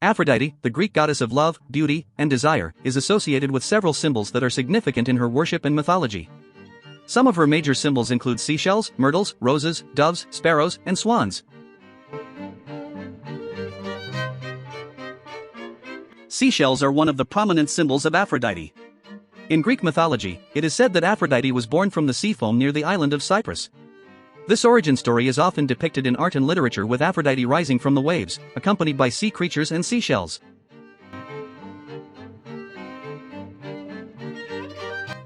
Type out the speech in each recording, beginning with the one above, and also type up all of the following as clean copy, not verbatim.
Aphrodite, the Greek goddess of love, beauty, and desire, is associated with several symbols that are significant in her worship and mythology. Some of her major symbols include seashells, myrtles, roses, doves, sparrows, and swans. Seashells are one of the prominent symbols of Aphrodite. In Greek mythology, it is said that Aphrodite was born from the sea foam near the island of Cyprus. This origin story is often depicted in art and literature, with Aphrodite rising from the waves, accompanied by sea creatures and seashells.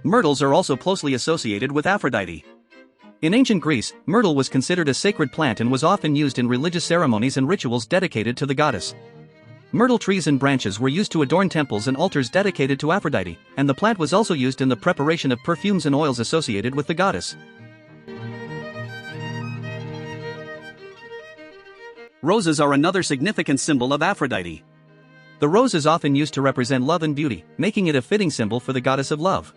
Myrtles are also closely associated with Aphrodite. In ancient Greece, myrtle was considered a sacred plant and was often used in religious ceremonies and rituals dedicated to the goddess. Myrtle trees and branches were used to adorn temples and altars dedicated to Aphrodite, and the plant was also used in the preparation of perfumes and oils associated with the goddess. Roses are another significant symbol of Aphrodite. The rose is often used to represent love and beauty, making it a fitting symbol for the goddess of love.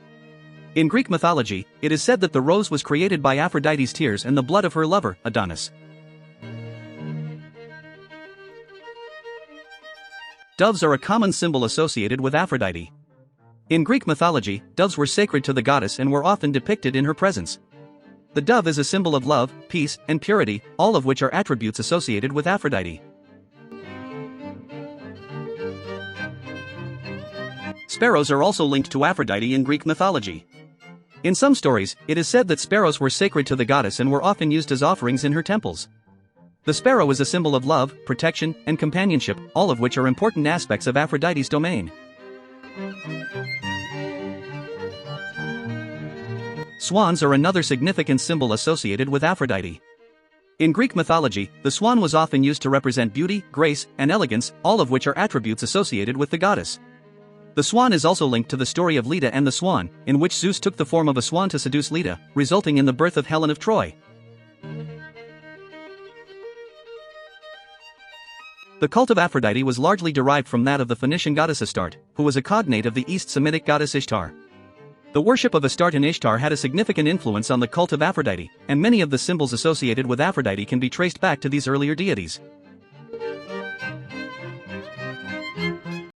In Greek mythology, it is said that the rose was created by Aphrodite's tears and the blood of her lover, Adonis. Doves are a common symbol associated with Aphrodite. In Greek mythology, doves were sacred to the goddess and were often depicted in her presence. The dove is a symbol of love, peace, and purity, all of which are attributes associated with Aphrodite. Sparrows are also linked to Aphrodite in Greek mythology. In some stories, it is said that sparrows were sacred to the goddess and were often used as offerings in her temples. The sparrow is a symbol of love, protection, and companionship, all of which are important aspects of Aphrodite's domain. Swans are another significant symbol associated with Aphrodite. In Greek mythology, the swan was often used to represent beauty, grace, and elegance, all of which are attributes associated with the goddess. The swan is also linked to the story of Leda and the swan, in which Zeus took the form of a swan to seduce Leda, resulting in the birth of Helen of Troy. The cult of Aphrodite was largely derived from that of the Phoenician goddess Astarte, who was a cognate of the East Semitic goddess Ishtar. The worship of Astarte and Ishtar had a significant influence on the cult of Aphrodite, and many of the symbols associated with Aphrodite can be traced back to these earlier deities.